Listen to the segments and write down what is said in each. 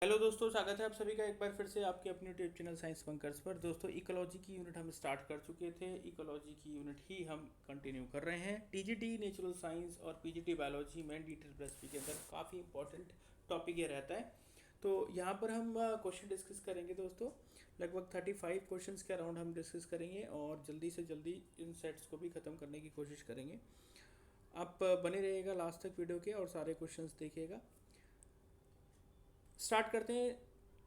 Hello दोस्तों, स्वागत है आप सभी का एक बार फिर से आपके अपने यूट्यूब चैनल साइंस बंकर्स पर। दोस्तों, इकोलॉजी की यूनिट हम स्टार्ट कर चुके थे। इकोलॉजी की यूनिट ही हम कंटिन्यू कर रहे हैं। टीजीटी नेचुरल साइंस और पीजीटी बायोलॉजी में डिटेल रेसिपी के अंदर काफ़ी इंपॉर्टेंट टॉपिक ये रहता है। तो यहाँ पर हम क्वेश्चन डिस्कस करेंगे दोस्तों। लगभग 35 क्वेश्चंस के अराउंड हम डिस्कस करेंगे और जल्दी से जल्दी इन सेट्स को भी ख़त्म करने की कोशिश करेंगे। आप बने रहिएगा लास्ट तक वीडियो के और सारे क्वेश्चंस देखिएगा। स्टार्ट करते हैं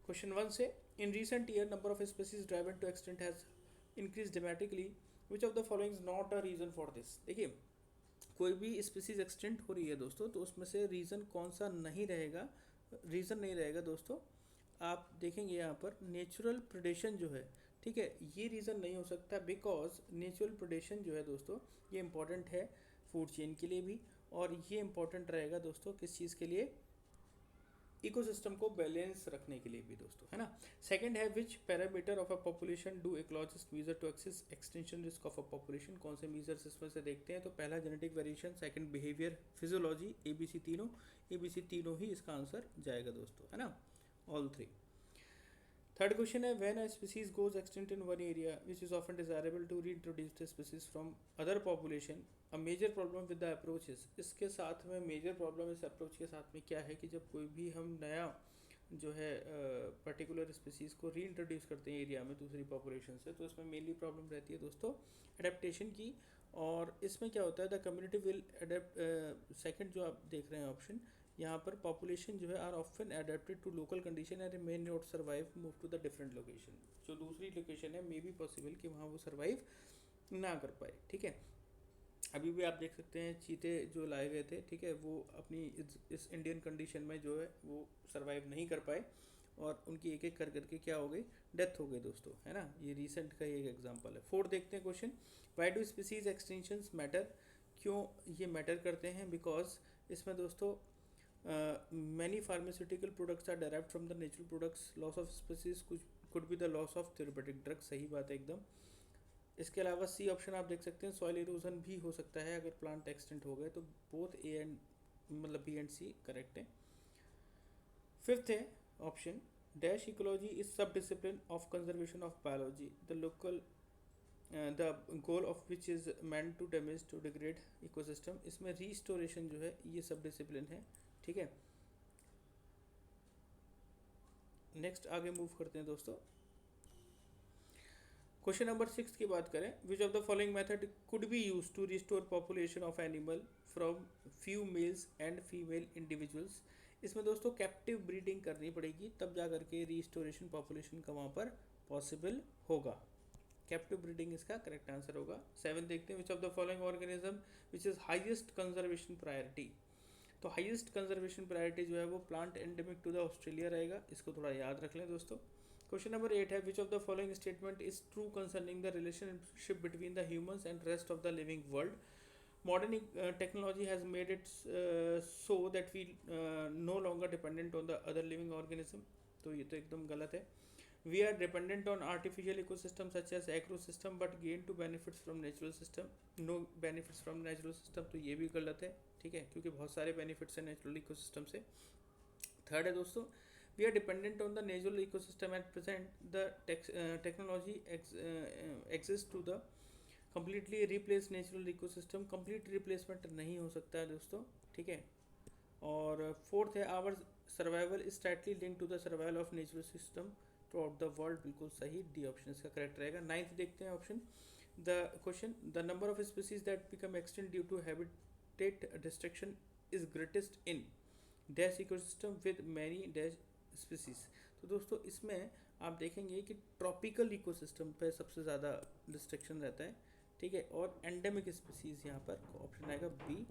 क्वेश्चन 1 से। In recent year number of species driven to extinct has increase dramatically, which of the following is not a reason for this. देखिए, कोई भी स्पीसीज एक्सटेंट हो रही है दोस्तों, तो उसमें से रीज़न कौन सा नहीं रहेगा, रीज़न नहीं रहेगा दोस्तों। आप देखेंगे यहाँ पर नेचुरल प्रेडेशन जो है, ठीक है, ये रीज़न नहीं हो सकता। बिकॉज नेचुरल प्रेडेशन जो है दोस्तों, ये इंपॉर्टेंट है फूड चेन के लिए भी, और ये इंपॉर्टेंट रहेगा दोस्तों किस चीज़ के लिए, इकोसिस्टम को बैलेंस रखने के लिए भी दोस्तों, है ना। सेकंड है, which parameter of a population do ecologist measure to assess extinction risk of a population. कौन से मेजर्स इसमें से देखते हैं, तो पहला genetic variation, second behaviour, physiology, ABC तीनों ही इसका आंसर जाएगा दोस्तों, है ना, ऑल थ्री। थर्ड क्वेश्चन है, when a species goes extinct in one area which is often desirable to reintroduce the species from other population, a major problem with the approaches. इसके साथ में मेजर प्रॉब्लम इस approach के साथ में क्या है कि जब कोई भी हम नया जो है पर्टिकुलर स्पीसीज़ को रीइंट्रोड्यूस करते हैं एरिया में दूसरी पॉपुलेशन से, तो इसमें मेनली प्रॉब्लम रहती है दोस्तों एडेप्टेशन की। और इसमें क्या होता है, the community will adapt, second जो आप देख रहे हैं ऑप्शन, यहाँ पर पॉपुलेशन जो है are often adapted to local condition and may not survive move to the different location. जो दूसरी लोकेशन है मे बी पॉसिबल कि वहाँ वो सर्वाइव ना कर पाए, ठीक है। अभी भी आप देख सकते हैं चीते जो लाए गए थे, ठीक है, वो अपनी इस इंडियन कंडीशन में जो है वो सर्वाइव नहीं कर पाए और उनकी एक एक कर करके क्या हो गई, डेथ हो गई दोस्तों, है ना। ये रिसेंट का एक एग्जांपल है। फोर्थ देखते हैं question, why do species extinctions matter. क्यों ये मैटर करते हैं, बिकॉज इसमें दोस्तों many pharmaceutical products are derived from the natural products, loss of species could be the loss of therapeutic drug, सही बात है एकदम। इसके अलावा सी ऑप्शन आप देख सकते हैं, सॉइल इरोजन भी हो सकता है अगर प्लांट एक्सटेंट हो गए, तो बोथ ए एंड मतलब बी एंड सी करेक्ट है। फिफ्थ है option, dash ecology is sub discipline of conservation of biology, the local the goal of which is mend to damage to degrade ecosystem. इसमें restoration जो है ये सब discipline है, ठीक है। नेक्स्ट आगे मूव करते हैं दोस्तों। क्वेश्चन नंबर 6 की बात करें, which of the following method could be use to restore population of animal from few males and female individuals. इसमें दोस्तों कैप्टिव ब्रीडिंग करनी पड़ेगी, तब जा करके रिस्टोरेशन पॉपुलेशन का वहाँ पर पॉसिबल होगा। कैप्टिव ब्रीडिंग इसका करेक्ट आंसर होगा। 7 देखते हैं, which of the following organism which is highest conservation priority. तो हाईएस्ट कंजर्वेशन प्रायोरिटी जो है वो plant endemic to the Australia रहेगा, इसको थोड़ा याद रख लें दोस्तों। क्वेश्चन नंबर 8 है, which of the following statement is true concerning the relationship between the humans and rest of the living world. Modern technology has made it so that we no longer dependent on the other living organism. तो ये तो एकदम गलत है। We are dependent on artificial ecosystems such as ecosystem but gain to benefits from natural system, no benefits from natural system, तो ये भी गलत है, ठीक है, क्योंकि बहुत सारे बेनिफिट्स हैं नेचुरल इकोसिस्टम से। थर्ड है दोस्तों, we are dependent on the natural ecosystem at present, the technology exist to the completely replace natural ecosystem. Complete replacement नहीं हो सकता है दोस्तों, ठीक है। और फोर्थ है, our survival is tightly link to the survival of natural system throughout the world, बिल्कुल सही, डी ऑप्शन इसका करेक्ट रहेगा। 9th देखते हैं option, the question, the number of species that become extinct due to habitat destruction is greatest in dash ecosystem with many dash species. तो दोस्तों इसमें आप देखेंगे कि ट्रॉपिकल इकोसिस्टम पे सबसे ज़्यादा डिस्ट्रक्शन रहता है, ठीक है, और एंडेमिक स्पीसीज यहाँ पर ऑप्शन आएगा B.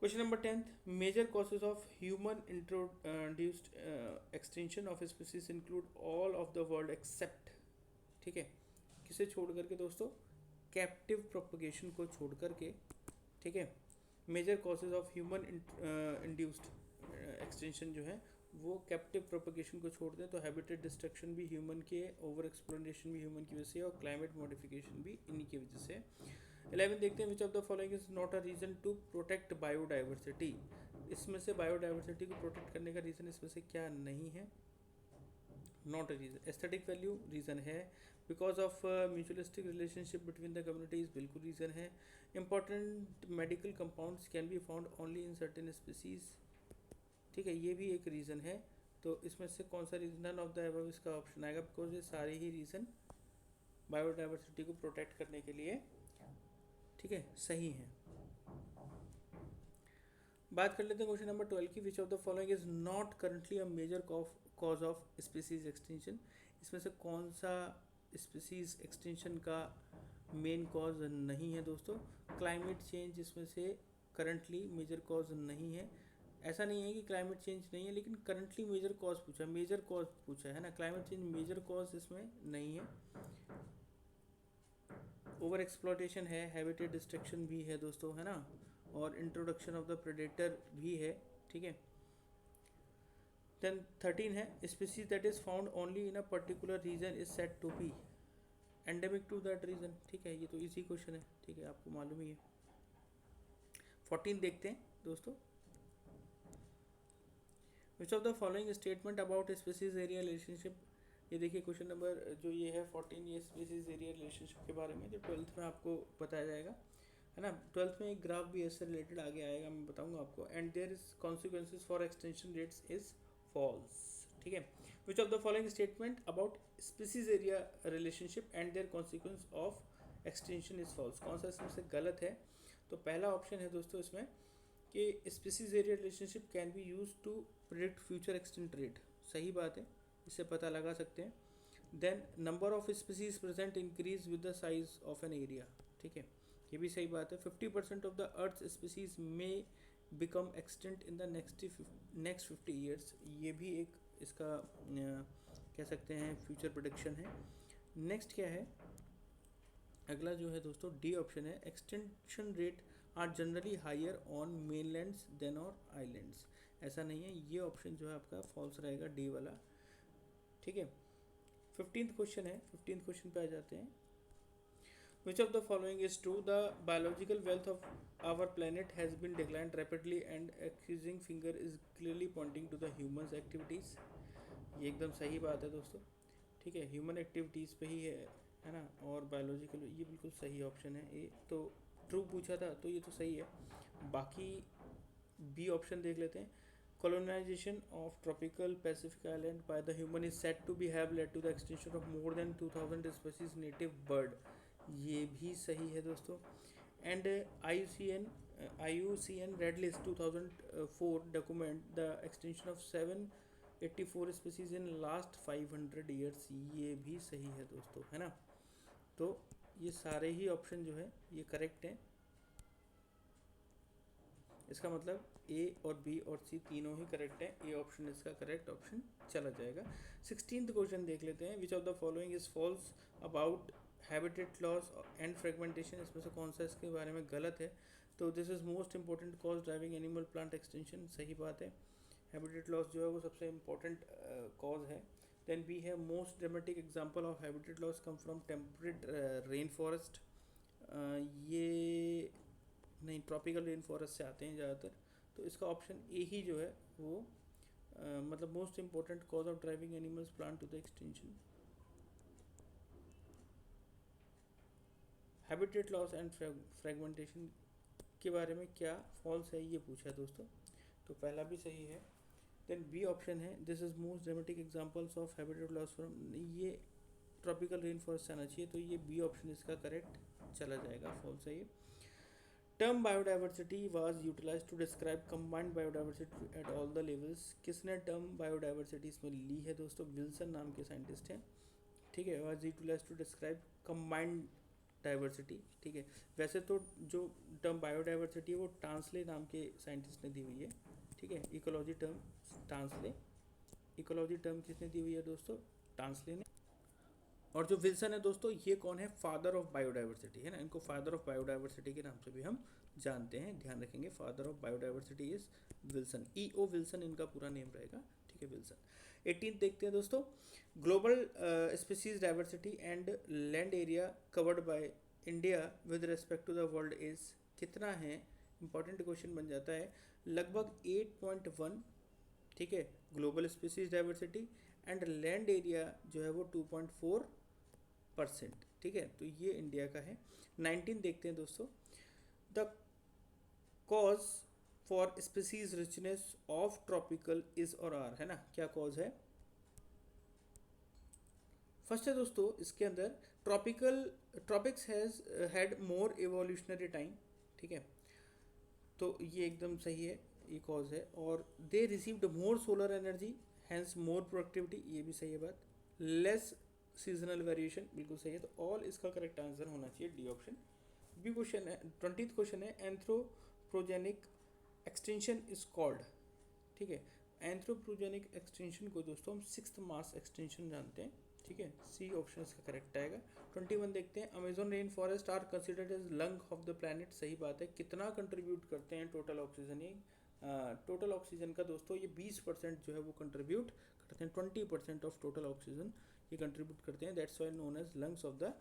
Question number 10th, major causes of human introduced extinction of species include all of the world except, ठीक है, किसे छोड़ करके दोस्तों, कैप्टिव प्रोपगेशन को छोड़ करके, ठीक है। Major causes of human induced extinction जो है वो कैप्टिव प्रोपगेशन को छोड़ दें तो हैबिटेट डिस्ट्रक्शन भी ह्यूमन के, ओवर एक्सप्लोरेशन भी ह्यूमन की वजह से, और क्लाइमेट मॉडिफिकेशन भी इन्हीं की वजह से। 11 देखते हैं, which of the following is not a reason to protect biodiversity. इसमें से बायोडाइवर्सिटी को प्रोटेक्ट करने का रीज़न इसमें से क्या नहीं है? Not a reason. Aesthetic value reason है। Because of mutualistic relationship between the communities बिल्कुल रीज़न है। Important medical compounds can be found only in certain species, ठीक है, ये भी एक रीज़न है। तो इसमें से कौन सा reason, none of the above इसका ऑप्शन आएगा, बिकॉज ये सारे ही रीज़न बायोडाइवर्सिटी को प्रोटेक्ट करने के लिए, ठीक है, सही हैं। बात कर लेते हैं क्वेश्चन नंबर 12 की, which of the following is not currently a major cause of species extinction. इसमें से कौन सा स्पीसीज एक्सटिंक्शन का मेन कॉज नहीं है दोस्तों? क्लाइमेट चेंज इसमें से करंटली मेजर कॉज नहीं है। ऐसा नहीं है कि क्लाइमेट चेंज नहीं है, लेकिन करंटली मेजर कॉज पूछा, मेजर कॉज पूछा है ना, क्लाइमेट चेंज मेजर कॉज इसमें नहीं है। ओवर एक्सप्लॉयटेशन है, हैबिटेट डिस्ट्रक्शन भी है दोस्तों, है ना, और इंट्रोडक्शन ऑफ द प्रेडेटर भी है, ठीक है। देन 13 है, species that is found only in a particular region is said to be endemic to that region, ठीक है, ये तो इजी क्वेश्चन है, ठीक है, आपको मालूम ही है। 14 देखते हैं दोस्तों, विच of the following statement about species area relationship. ये देखिए क्वेश्चन नंबर जो ये है 14, ये स्पीसीज एरिया रिलेशनशिप के बारे में जो 12th में आपको बताया जाएगा, है ना। 12th में एक ग्राफ भी इससे रिलेटेड आगे आएगा, मैं बताऊंगा आपको। And there is consequences for extinction rates is false, ठीक है। Which of the following statement about species area relationship and their consequence of extinction is false, कौन सा इसमें से गलत है? तो पहला ऑप्शन है दोस्तों इसमें कि species area relationship can be use to predict future extinct rate, सही बात है, इससे पता लगा सकते हैं। Then number of species present increase with the size of an area, ठीक है, ये भी सही बात है। 50% of the earth species may become extinct in the next 50 years, ये भी एक इसका कह सकते हैं फ्यूचर प्रेडिक्शन है। नेक्स्ट क्या है, अगला जो है दोस्तों डी ऑप्शन है, extension rate are generally higher on mainlands then और आइलैंड्स, ऐसा नहीं है, ये ऑप्शन जो है आपका फॉल्स रहेगा, डी वाला, ठीक है। 15th क्वेश्चन है, 15th क्वेश्चन पे आ जाते हैं। Which of the following is true? The biological wealth of our planet has been declined rapidly and accusing finger is clearly pointing to the humans activities. ये एकदम सही बात है दोस्तों, ठीक है, ह्यूमन एक्टिविटीज़ पे ही है ना, और बायोलॉजिकल, ये बिल्कुल सही ऑप्शन है। ये तो ट्रू पूछा था तो ये तो सही है। बाकी बी ऑप्शन देख लेते हैं। Colonization of tropical Pacific island by the human is said to be have led to the extinction of more than 2000 species native bird, ये भी सही है दोस्तों। And IUCN red list 2004 document the extension of 784 species in last 500 years, ये भी सही है दोस्तों, है ना। तो ये सारे ही ऑप्शन जो है ये करेक्ट हैं, इसका मतलब ए और बी और सी तीनों ही करेक्ट है, ए ऑप्शन इसका करेक्ट ऑप्शन चला जाएगा। 16th क्वेश्चन देख लेते हैं, which of the following is false about habitat loss and fragmentation, इसमें से कौन सा इसके बारे में गलत है? तो this is most important cause driving animal plant extension, सही बात है, हैबिटेट लॉस जो है वो सबसे इम्पोर्टेंट कॉज है। देन बी है, most dramatic example of habitat loss come from temperate rain forest, ये नहीं, ट्रॉपिकल रेन फॉरेस्ट से आते हैं ज़्यादातर, तो इसका ऑप्शन ए ही जो है वो मतलब most important cause of driving animals plant to the extension. Habitat loss and fragmentation के बारे में क्या फॉल्स है ये पूछा है दोस्तों, तो पहला भी सही है। देन बी ऑप्शन है, this is most dramatic examples of habitat loss from, ये ट्रॉपिकल रेन फॉरेस्ट से आना चाहिए, तो ये बी ऑप्शन इसका करेक्ट चला जाएगा, फॉल्स है ये। Term biodiversity was utilized to describe combined biodiversity at all the levels, किसने टर्म बायोडाइवर्सिटी इसमें ली है दोस्तों? विल्सन नाम के साइंटिस्ट हैं, ठीक है, was utilized to describe combined diversity, ठीक है। वैसे तो जो टर्म बायोडाइवर्सिटी है वो टांसले नाम के साइंटिस्ट ने दी हुई है, ठीक है। Ecology term Tansley, ecology term किसने दी हुई है दोस्तों? टांसले ने। और जो विल्सन है दोस्तों, ये कौन है? फादर ऑफ बायोडाइवर्सिटी, है ना, इनको फादर ऑफ बायोडाइवर्सिटी के नाम से भी हम जानते हैं, ध्यान रखेंगे, father of biodiversity is Wilson, E.O. Wilson इनका पूरा नेम रहेगा, ठीक है, विल्सन। 18th देखते हैं दोस्तों, global species diversity and land area covered by India with respect to the world is, कितना है? इंपॉर्टेंट क्वेश्चन बन जाता है। लगभग 8.1, ठीक है, global species diversity, and land area जो है वो 2.4%, ठीक है। तो ये इंडिया का है। 19 देखते हैं दोस्तों, the cause for species richness of tropical is और आर, है ना, क्या कॉज है। फर्स्ट है दोस्तों इसके अंदर, tropics has had more evolutionary time, ठीक है, तो ये एकदम सही है, ये कॉज है। और they received more solar energy, hence more productivity, ये भी सही है बात। लेस सीजनल वेरिएशन, बिल्कुल सही है। तो ऑल इसका करेक्ट आंसर होना चाहिए डी ऑप्शन। बी क्वेश्चन है, 20th क्वेश्चन है, एंथ्रोपोजेनिक एक्सटेंशन इज कॉल्ड, ठीक है। एंथ्रोपोजेनिक एक्सटेंशन को दोस्तों हम 6th मास एक्सटेंशन जानते हैं, ठीक है। सी ऑप्शन इसका करेक्ट आएगा। 21 देखते हैं, Amazon rain forest are considered as lung of the planet, सही बात है। कितना कंट्रीब्यूट करते हैं टोटल ऑक्सीजन, ये टोटल ऑक्सीजन का दोस्तों ये 20% जो है वो कंट्रीब्यूट करते हैं। 20% ऑफ टोटल ऑक्सीजन ये कंट्रीब्यूट करते हैं, that's why known as lungs of the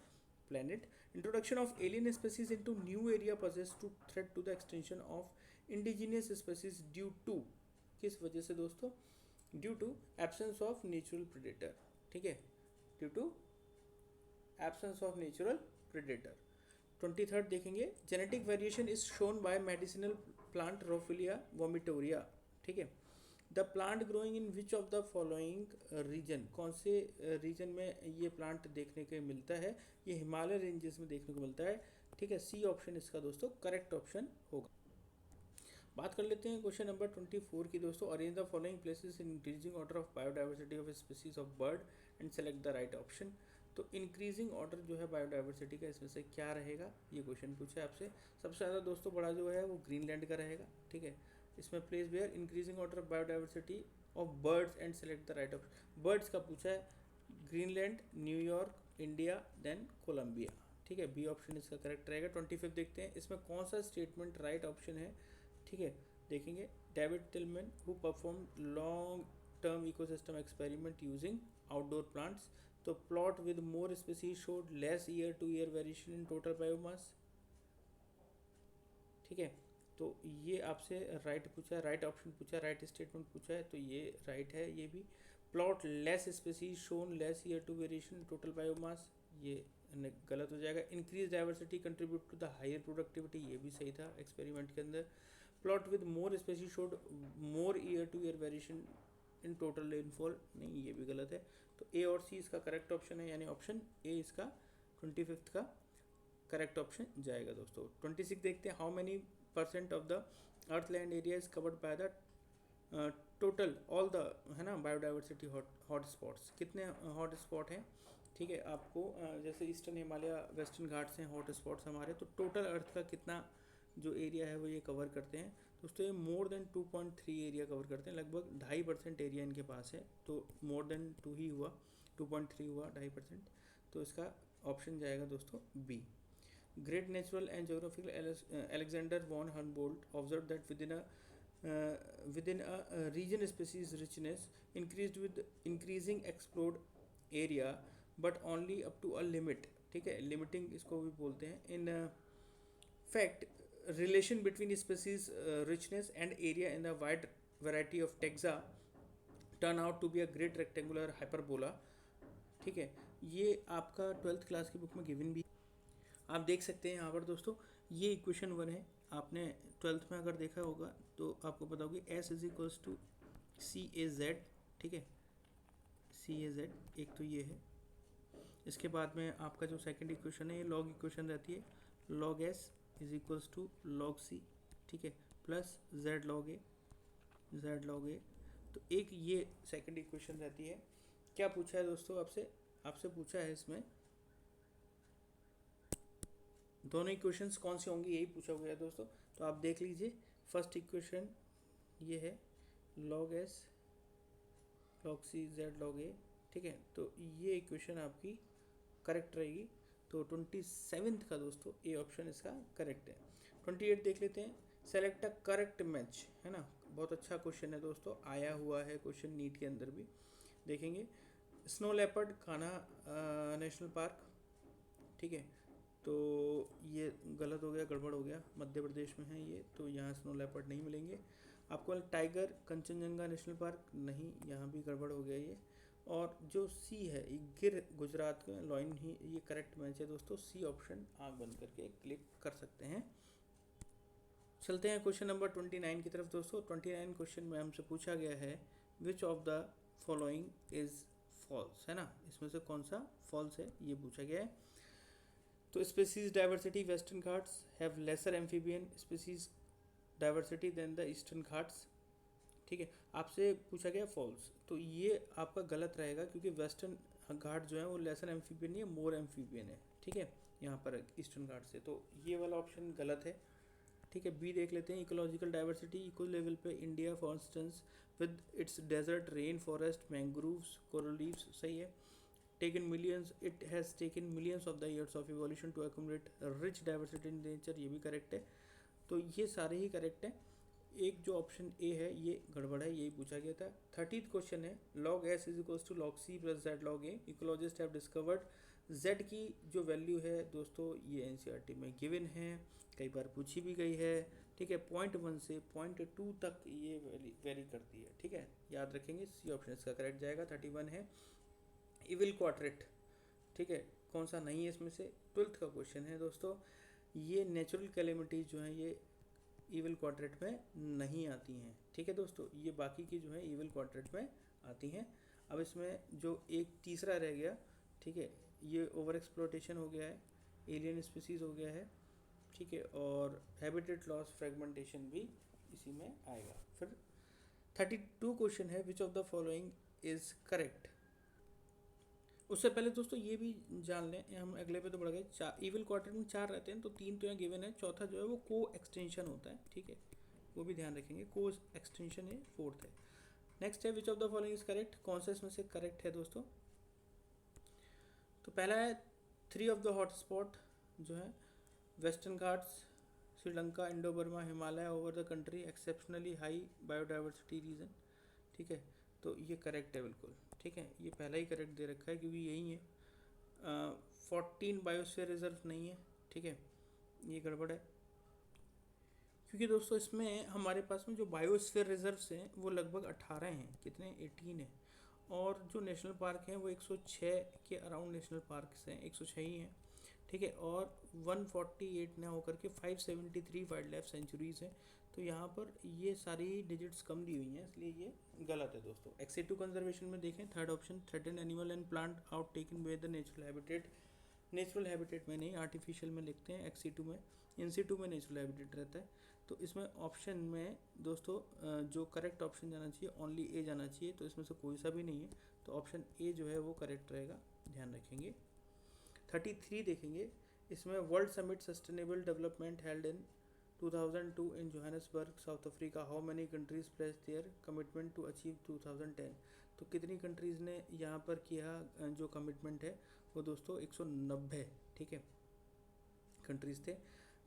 planet. Introduction of alien species into new area poses to threat to the extinction of indigenous species due to, किस वजह से दोस्तों, due to absence of natural predator, ठीक है, due to absence of natural predator. 23rd देखेंगे, genetic variation is shown by medicinal plant rauvolfia vomitoria, ठीक है। The plant growing in which of the following region, कौन से reason में ये plant देखने को मिलता है, ये हिमालय रेंजेस में देखने को मिलता है, ठीक है। सी ऑप्शन इसका दोस्तों करेक्ट ऑप्शन होगा। बात कर लेते हैं क्वेश्चन नंबर 24 की दोस्तों, arrange the following places in increasing order of biodiversity of species of bird and select the right option. तो इंक्रीजिंग ऑर्डर जो है बायोडाइवर्सिटी का, इसमें से क्या रहेगा, ये क्वेश्चन पूछा है आपसे। सबसे ज़्यादा दोस्तों बड़ा जो है वो ग्रीनलैंड का रहेगा, ठीक है। इसमें place where increasing order of biodiversity of birds and select the right option. Birds का पूछा है, Greenland, New York, India, then Colombia, ठीक है। बी ऑप्शन इसका करेक्ट रहेगा। 25 देखते हैं, इसमें कौन सा स्टेटमेंट राइट ऑप्शन है, ठीक है। देखेंगे, David Tilman who perform long term ecosystem experiment using outdoor plants, तो plot with more species showed less year to year variation in total biomass, ठीक है। तो ये आपसे राइट पूछा है, राइट ऑप्शन पूछा है, राइट स्टेटमेंट पूछा है, तो ये राइट है। ये भी plot less species shown less year to variation total biomass, ये गलत हो जाएगा। Increase diversity contribute to the higher productivity, ये भी सही था एक्सपेरिमेंट के अंदर। Plot with more species showed more year to year variation in total rainfall, नहीं, ये भी गलत है। तो ए और सी इसका करेक्ट ऑप्शन है, यानी ऑप्शन ए इसका 25th का करेक्ट ऑप्शन जाएगा दोस्तों। 26 देखते हैं, how many % of the earth land area is covered by the total all the, है ना, बायोडाइवर्सिटी हॉट स्पॉट्स, कितने हॉट स्पॉट हैं, ठीक है। आपको जैसे ईस्टर्न हिमालय, वेस्टर्न घाट्स हैं हॉट स्पॉट्स हमारे, तो टोटल अर्थ का कितना जो एरिया है वो ये कवर करते हैं दोस्तों, ये मोर देन 2.3 एरिया कवर करते हैं, लगभग 2.5% एरिया इनके पास है, तो मोर देन 2 ही हुआ, 2.3 हुआ, 2.5%, तो इसका ऑप्शन जाएगा दोस्तों B. Great natural and geographical Alexander von Humboldt observed that within a region species richness increased with increasing explored area, but only up to a limit, ठीक है, limiting इसको भी बोलते हैं। In fact, relation between species richness and area in the wide variety of taxa turn out to be a great rectangular hyperbola, ठीक है। ये आपका 12th क्लास की बुक में गिवन भी आप देख सकते हैं यहाँ पर दोस्तों, ये इक्वेशन 1 है। आपने 12th में अगर देखा होगा तो आपको पता होगी S is equals to C A Z, ठीक है, सी ए जेड, एक तो ये है। इसके बाद में आपका जो सेकंड इक्वेशन है ये लॉग इक्वेशन रहती है, log S is equals to log C, ठीक है, plus Z log A, Z log A. तो एक ये सेकंड इक्वेशन रहती है। क्या पूछा है दोस्तों आपसे, आपसे पूछा है इसमें दोनों इक्वेशंस कौन से होंगे, यही पूछा गया है दोस्तों। तो आप देख लीजिए, फर्स्ट इक्वेशन ये है log S log c Z log ए, ठीक है। तो ये इक्वेशन आपकी करेक्ट रहेगी। तो 27th का दोस्तों ए ऑप्शन इसका करेक्ट है। 28 देख लेते हैं, सेलेक्ट अ करेक्ट मैच, है ना, बहुत अच्छा क्वेश्चन है दोस्तों, आया हुआ है क्वेश्चन नीट के अंदर भी। देखेंगे, snow leopard Kanha national park, ठीक है, तो ये गलत हो गया, गड़बड़ हो गया, मध्य प्रदेश में है ये, तो यहाँ स्नो लेपर्ड नहीं मिलेंगे। आपको टाइगर कंचनजंगा नेशनल पार्क नहीं, यहाँ भी गड़बड़ हो गया ये। और जो सी है गिर गुजरात में लॉइन ही ये करेक्ट मैच है दोस्तों। सी ऑप्शन आँख बंद करके क्लिक कर सकते हैं। चलते हैं क्वेश्चन नंबर 29 की तरफ दोस्तों। 29 क्वेश्चन में हमसे पूछा गया है which of the following is false, है ना, इसमें से कौन सा फॉल्स है ये पूछा गया है। तो species diversity Western Ghats have lesser amphibian species diversity than the Eastern Ghats. ठीक है, आपसे पूछा गया फॉल्स, तो ये आपका गलत रहेगा क्योंकि वेस्टर्न घाट जो है वो लेसर एम्फीबियन है, मोर एम्फीबियन है। ठीक है, यहाँ पर ईस्टर्न घाट से, तो ये वाला ऑप्शन गलत है। ठीक है, बी देख लेते हैं। इकोलॉजिकल डाइवर्सिटी इक्वल लेवल पे India for instance with its desert rain forest mangroves coral reefs, सही है। Taken millions, it has taken millions of the years of evolution to accumulate rich diversity in nature, ये भी correct है। तो ये सारे ही correct हैं। एक जो ऑप्शन ए है ये गड़बड़ है, यही पूछा गया था। 30th क्वेश्चन है log s is equals to log c plus z log a। Ecologist have discovered z की जो वैल्यू है दोस्तों ये एनसीईआरटी में गिवन है, कई बार पूछी भी गई है। ठीक है, 0.1 से 0.2 तक ये वेरी करती है। ठीक है, याद रखेंगे, सी ऑप्शन इसका करेक्ट जाएगा। 31 है इविल क्वाड्रेट। ठीक है, कौन सा नहीं है इसमें से? 12th का क्वेश्चन है दोस्तों। ये नेचुरल कैलेमिटीज जो हैं ये इविल क्वाड्रेट में नहीं आती हैं। ठीक है दोस्तों, ये बाकी की जो है इविल क्वाड्रेट में आती हैं। अब इसमें जो एक तीसरा रह गया, ठीक है, ये ओवर एक्सप्लोटेशन हो गया है, एलियन स्पीसीज हो गया है। ठीक है, और हैबिटेट लॉस फ्रेगमेंटेशन भी इसी में आएगा। फिर 32 क्वेश्चन है which of the following is correct. उससे पहले दोस्तों ये भी जान लें, हम अगले पे तो बढ़ गए। चार इविल क्वाड्रेंट में 4 रहते हैं, तो 3 तो यहाँ गिवन है, चौथा जो है वो को एक्सटेंशन होता है। ठीक है, वो भी ध्यान रखेंगे, को एक्सटेंशन है, 4th है। नेक्स्ट है which of the following is correct, कौन सा इसमें से करेक्ट है दोस्तों? तो पहला है 3 ऑफ द हॉट स्पॉट जो है Western Ghats, Sri Lanka, Indo Burma, Himalaya over the country exceptionally high biodiversity region. ठीक है, तो ये करेक्ट है बिल्कुल। ठीक है, ये पहला ही करेक्ट दे रखा है क्योंकि यही है। 14 बायोस्फीयर रिजर्व नहीं है। ठीक है, ये गड़बड़ है क्योंकि दोस्तों इसमें हमारे पास में जो बायोस्फीयर रिजर्व्स हैं वो लगभग 18 हैं, कितने 18 हैं, और जो नेशनल पार्क हैं वो 106 के अराउंड नेशनल पार्क्स हैं, 106 ही हैं। ठीक है, और 148 ना होकर के 573 वाइल्ड लाइफ सेंचुरीज़ हैं। तो यहाँ पर ये सारी डिजिट्स कम दी हुई हैं, इसलिए ये गलत है दोस्तों। एक्सेटिव कंजर्वेशन में देखें, third option threatened animal and plant out taken by the natural habitat. Natural habitat में नहीं, आर्टिफिशियल में लिखते हैं एक्सी2 में, इनसी2 में नेचुरल हैबिटेट रहता है। तो इसमें ऑप्शन में दोस्तों जो करेक्ट ऑप्शन जाना चाहिए ओनली ए जाना चाहिए, तो इसमें से कोई सा भी नहीं है, तो ऑप्शन ए जो है वो करेक्ट रहेगा, ध्यान रखेंगे। 33 देखेंगे, इसमें world summit sustainable development held in 2002 in Johannesburg South Africa, how many countries place their commitment to achieve 2010। तो कितनी कंट्रीज़ ने यहाँ पर किया जो कमिटमेंट है वो दोस्तों 190। ठीक है, कंट्रीज थे।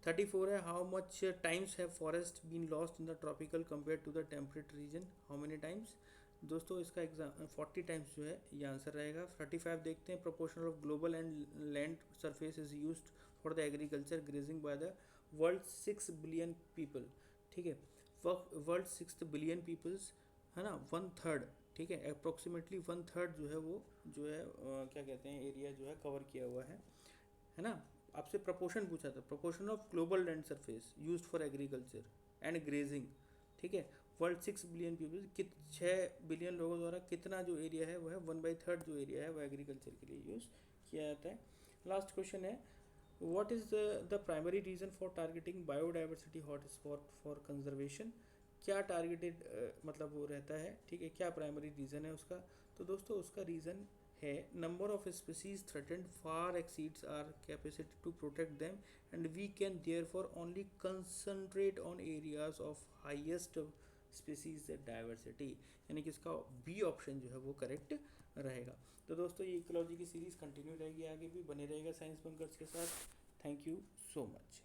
34 है how much times have forest been lost in the tropical compare to the temperate region, how many times. दोस्तों इसका एग्जाम 40 टाइम्स जो है ये आंसर रहेगा। 35 देखते हैं, proportional of global and land surface is used for the agriculture grazing by the world 6 billion people. ठीक है, वर्ल्ड 6 बिलियन पीपल्स है ना, 1/3। ठीक है, अप्रोक्सीमेटली 1/3 जो है वो जो है क्या कहते हैं एरिया जो है कवर किया हुआ है ना। आपसे प्रपोर्शन पूछा था, proportion of global land surface used for agriculture and grazing. ठीक है, वर्ल्ड 6 बिलियन पीपल, 6 बिलियन लोगों द्वारा कितना जो एरिया है वो है 1/3 जो एरिया है वो एग्रीकल्चर के लिए यूज़ किया जाता है। लास्ट क्वेश्चन है what is the primary reason for targeting biodiversity hot spot for conservation. क्या टारगेटेड मतलब वो रहता है, ठीक है, क्या प्राइमरी रीज़न है उसका। तो दोस्तों उसका रीज़न है number of species threatened far exceeds our capacity to protect them and we can therefore only concentrate on areas of highest species diversity, यानी कि इसका बी ऑप्शन जो है वो करेक्ट रहेगा। तो दोस्तों ये इकोलॉजी की सीरीज़ कंटिन्यू रहेगी, आगे भी बने रहेगा साइंस बंकर्स के साथ। Thank you so much.